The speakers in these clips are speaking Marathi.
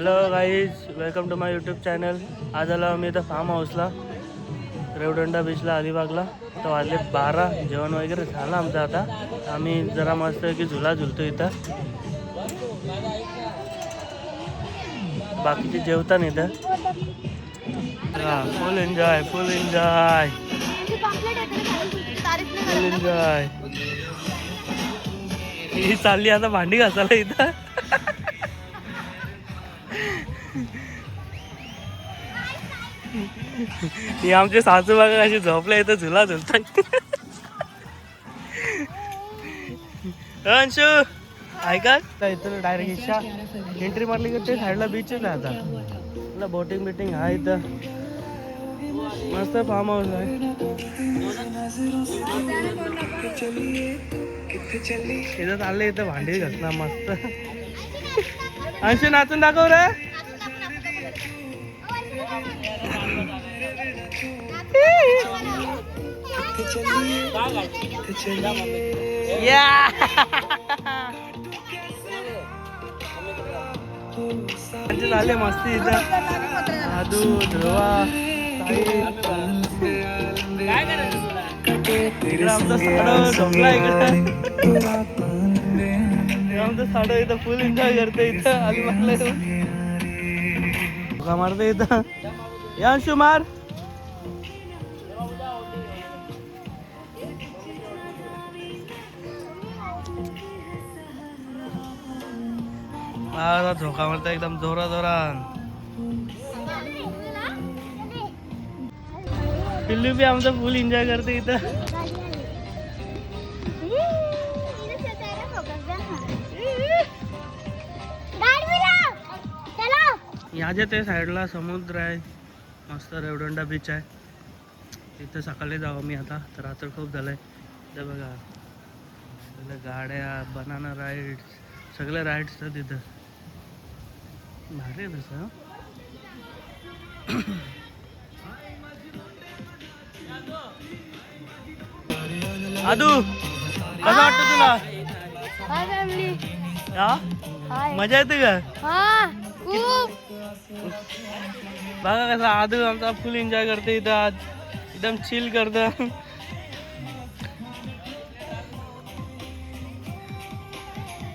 Hello guys, welcome to my YouTube channel. आज आलो आम्ही इथं फार्म हाऊसला, रेवदंडा बीचला, अलिबागला. तर वाजले 12. जेवण वगैरे झालं आमचं. आता आम्ही जरा मस्त की झुला झुलतो इथं. बाकीचे जेवतात इथं. Full enjoy, full enjoy, full enjoy. ही चालली आता भांडी घासायला इथं. ही आमचे सासू बघा कशी झोपल्या इथं झुला झुलतात. अंशू ऐका, इथं डायरेक्ट इच्छा एंट्री मारली की ते साईडला बीचच आहे. आता बोटिंग बिटिंग आहे इथं. मस्त फार्म हाऊस आहे. इथं चालले इथं भांडी घासणार मस्त. अंशू नाचून दाखव रे. झाले मस्ती इथं. आदू, ध्रुवा, इकडं आमचं साडं झोपला. इकडं आमचं साडं इथं फुल एन्जॉय करते. इथं अलिबागला येऊन मारते इथं. या अंशू मार. झोका मारता एकदम जोरा जोरात. पिल्लू बी आमचा फुल एन्जॉय करते इथं. याच्या त्या साईडला समुद्र आहे, मस्त रेवदंडा बीच आहे. तिथं सकाळी जाऊ मी आता. तर रात्र खूप झालंय. ते बघा सगळ्या गाड्या, बनाना राईड्स, सगळे राईड्स आहेत तिथं. भारी आहे तसं. आदू कसं वाटतं तुला? मजा येते का? बघा कसं आदू आमचा फुल एन्जॉय करते इथं. आज एकदम चिल करत.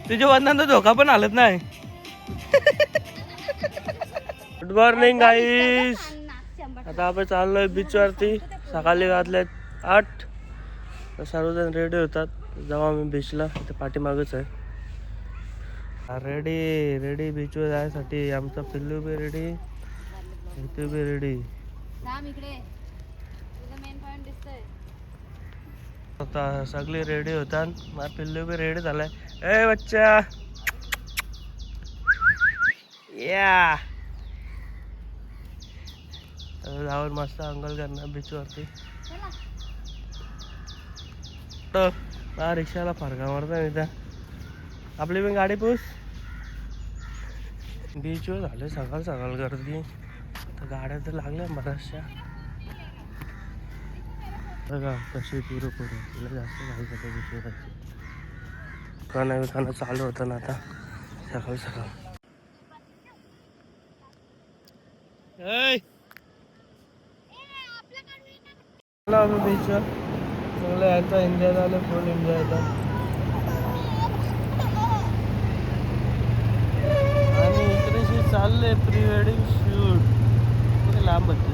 तुझ्या वडिलांना धोका पण आलत नाही. गुड मॉर्निंग गाईस. आता आपण चाललोय बीच वरती. सकाळी वाजले 8. तर सर्वजण रेडी होतात. जेव्हा आम्ही बीचला इथे पाठीमागच आहे. रेडी रेडी बीचवर जायसाठी. आमचा पिल्लू बी रेडी, इथे बी रेडी. आता सगळे रेडी होतात. माझा पिल्लू बी रेडी झालाय. ए बच्चा या जाऊन मस्त अंघोळ करणार बीच वरती. रिक्षाला फरका मारता इथं. आपली पण गाडी पुस. बीचवर झाले सकाळ सकाळ गर्दी. तर गाड्या तर लागल्या बऱ्याचशा. बघा कशी पुरं पुरं जास्त घाई करते बीचवर. दुकानं चालू होतं ना आता सकाळ सकाळ. बीचवर चांगलं यायचा एन्जॉय झालं. फुल एन्जॉय होता. आणि इकडेशी चालले प्री वेडिंग शूट. पुढे लांब होते.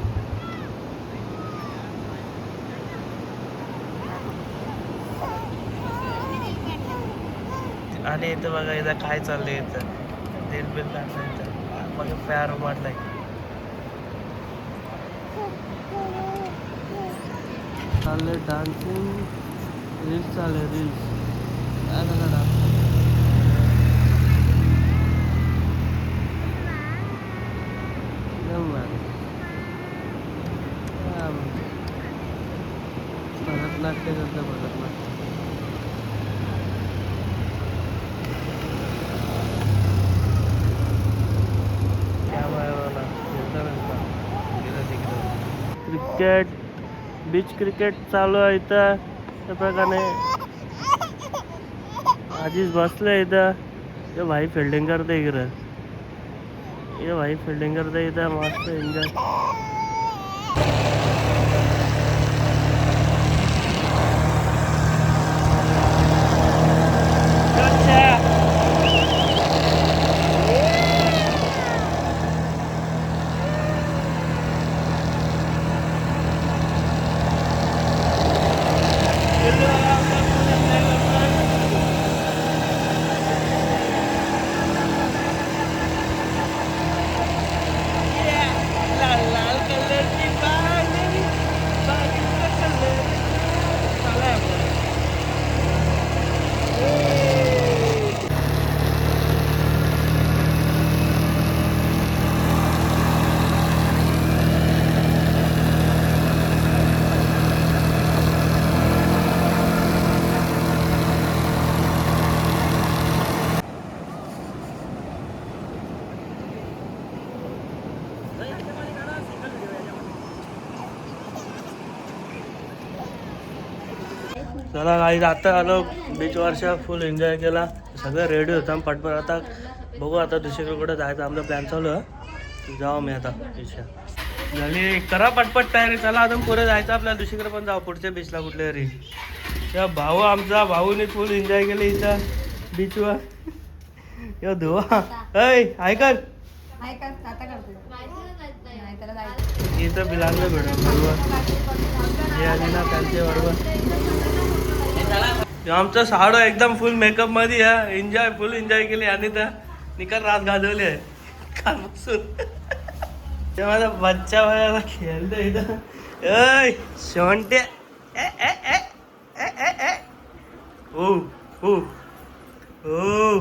आणि इथं बघा इथं काय चाललंय. इथं तेल बिल टाकलं. बघा प्यार उमाटलाय. चालले डान्सिंग. रील्स चालले रील्स. काय झालं डान्स. भरतनाट्य करतं भरतनाट्य. क्रिकेट, बीच क्रिकेट चालू आहे इथं. त्या प्रकारे आधीच बसलं इथं. ते भाई फिल्डिंग करते इकडं. ये भाई फिल्डिंग करता इथं मस्त एन्जॉय. चला गाईज आता आलो बीच वर्षा फुल एन्जॉय केला. सगळं रेडी होतं पटपट. आता बघू आता दुसरीकडे कुठं जायचं आमचा प्लॅन चालू आहे. जाऊ मी आता बीचला. झाली करा पटपट तयारी. चला अजून पुढे जायचं आपल्याला दुसरीकडे पण जाऊ पुढच्या बीचला कुठल्या तरी. त्या भाऊ आमचा भाऊने फुल एन्जॉय केलं इथं बीचवर. यो धुवा ऐ ऐकर इथं बिलांगलं भेटून बरोबर हे आली ना त्यांच्या बरोबर. आमचा साडो एकदम फुल मेकअप मध्ये आहे. एन्जॉय फुल एन्जॉय केली आणि तर निकाल रात गाजवली आहे कालपासून. ते माझा बच्चा वयाला खेळतो इथं. ऐ शेवंटे हो हो हो.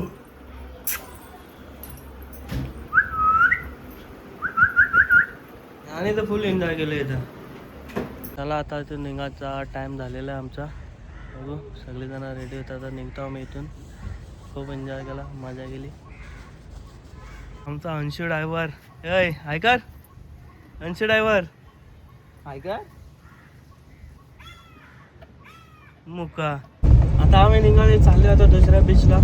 आणि तर फुल एन्जॉय केलं इथं. चला आता इथून निघायचा टाइम झालेला आहे आमचा. बघू सगळेजण रेडी होतात. आता निघतो आम्ही इथून. खूप एन्जॉय केला मजा केली. आमचा अंशू ड्रायव्हर ऐ ऐकर अंशू ड्रायव्हर ऐकर मुका. आता आम्ही निघाले चालले आता दुसऱ्या बीचला.